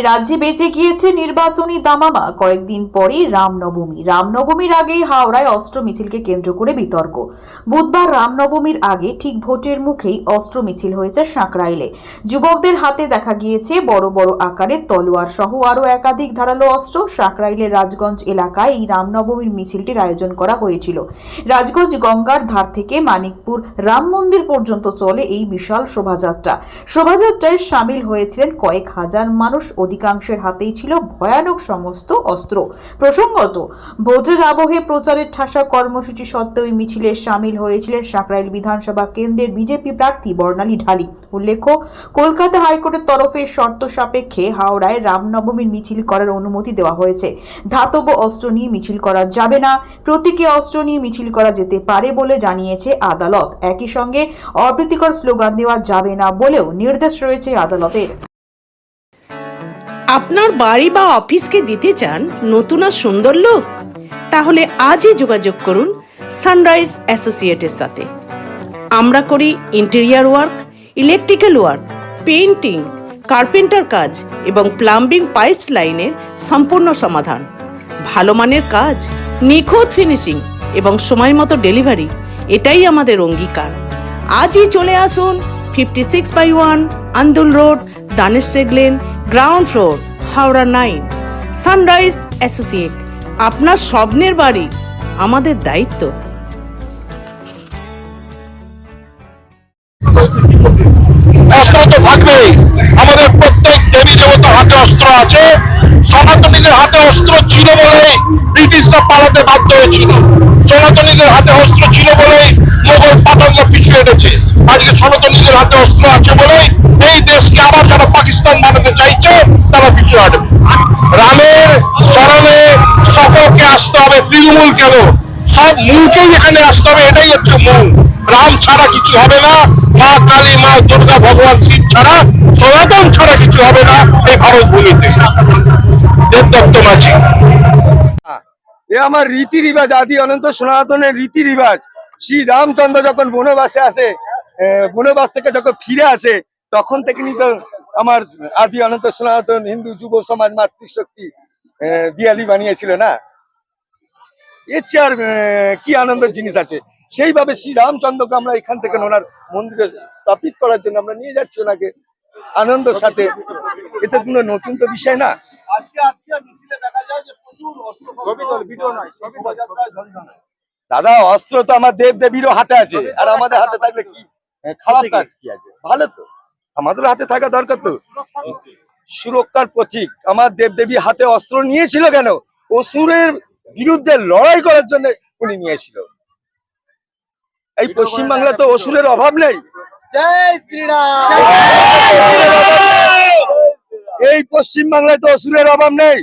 রাজ্যে বেঁচে গিয়েছে নির্বাচনী দামামা। কয়েকদিন পরেই রামনবমীর আগেই হাওড়ায় অস্ত্র মিছিলকে কেন্দ্র করে বিতর্ক। বুধবার রামনবমীর আগে ঠিক ভোটের মুখেই অস্ত্র মিছিল হয়েছে সাঁকরাইলে। যুবকদের হাতে দেখা গিয়েছে বড় বড় আকারের তলোয়ার সহ আরো একাধিক ধারালো অস্ত্র। সাঁকরাইলের রাজগঞ্জ এলাকায় এই রামনবমীর মিছিলটির আয়োজন করা হয়েছিল। রাজগঞ্জ গঙ্গার ধার থেকে মানিকপুর রাম মন্দির পর্যন্ত চলে এই বিশাল শোভাযাত্রায় সামিল হয়েছিলেন কয়েক হাজার মানুষ। অধিকাংশের হাতেই ছিল ভয়ানক সমস্ত অস্ত্র। প্রসঙ্গত, ভোটের আবহে প্রচারের ঠাসা কর্মসূচি সত্ত্বেও ওই মিছিলে সামিল হয়েছিলেন সাঁকরাইল বিধানসভা কেন্দ্রের বিজেপি প্রার্থী বর্ণালী ঢালি। উল্লেখ্য, কলকাতা হাইকোর্টের তরফে শর্ত সাপেক্ষে হাওড়ায় রামনবমীর মিছিল করার অনুমতি দেওয়া হয়েছে। ধাতব অস্ত্র নিয়ে মিছিল করা যাবে না, প্রতীকী অস্ত্র নিয়ে মিছিল করা যেতে পারে বলে জানিয়েছে আদালত। একই সঙ্গে অপ্রীতিকর স্লোগান দেওয়া যাবে না বলেও নির্দেশ রয়েছে আদালতের। আপনার বাড়ি বা অফিসকে দিতে চান নতুন আর সুন্দর লুক? তাহলে আজই যোগাযোগ করুন সানরাইজ অ্যাসোসিয়েটের সাথে। আমরা করি interior work, electrical work, painting, carpenter কাজ এবং প্লাম্বিং পাইপস লাইনের সম্পূর্ণ সমাধান। ভালো মানের কাজ, নিখুঁত ফিনিশিং এবং সময় মতো ডেলিভারি, এটাই আমাদের অঙ্গীকার। আজই চলে আসুন 56/1 Andul road, Danesh lane, ground floor, Howrah 9। Sunrise associate, আপনার স্বপ্নের বাড়ি আমাদের দায়িত্ব। অস্ত্র তো থাকবেই। আমাদের প্রত্যেক দেবী দেবতার হাতে অস্ত্র আছে। সনাতনীদের হাতে অস্ত্র ছিল বলেই ব্রিটিশরা পালাতে বাধ্য হয়েছিল। সনাতনীদের হাতে অস্ত্র ছিল বলেই মোগল পাঠানরা পিছু হেঁটেছে। আজকে সনাতনীদের হাতে অস্ত্র আছে বলেই এই দেশকে আবার যারা পাকিস্তান বানাতে চাইছে তারা পিছু হাঁটবে। রামের স্মরণে সকলকে আসতে হবে, তৃণমূল কেন, সব মূলকেই এখানে আসতে হবে। এটাই হচ্ছে মূল। রাম ছাড়া কিছু হবে না, মা কালী, মা দুর্গা, ভগবান শিব ছাড়া, সনাতন ছাড়া কিছু হবে না এই ভারত ভূমিতে। দেবদত্ত মাঝি। এ আমার রীতি রিবাজ, আদি অনন্ত সনাতনের রীতি রিবাজ। শ্রী রামচন্দ্র যখন বনবাসে আসে, বনবাস থেকে যখন ফিরে আসে, তখন থেকে তো আমার আদি অনন্ত সনাতন হিন্দু যুব সমাজ মাতৃশক্তি দিয়ালি বানিয়েছিল না। এর চেয়ে আর কি আনন্দের জিনিস আছে। সেইভাবে শ্রী রামচন্দ্রকে আমরা এখান থেকে ওনার মন্দিরে স্থাপিত করার জন্য আমরা নিয়ে যাচ্ছি ওনাকে আনন্দের সাথে। এটা কোনো নতুন তো বিষয় না। দাদা, অস্ত্র তো আমার দেব দেবীরও হাতে আছে, আর আমাদের হাতে থাকলে কি খারাপ কাজ কি আছে? ভালো তো, আমাদের হাতে থাকা দরকার তো। সুরক্ষার প্রতীক আমার দেব দেবী হাতে অস্ত্র নিয়েছিল কেন? অসুরের বিরুদ্ধে লড়াই করার জন্য উনি নিয়েছিল। এই পশ্চিমবাংলা তো অসুরের অভাব নেই। জয় শ্রীরাম। এই পশ্চিমবাংলায় তো অসুরের অভাব নেই।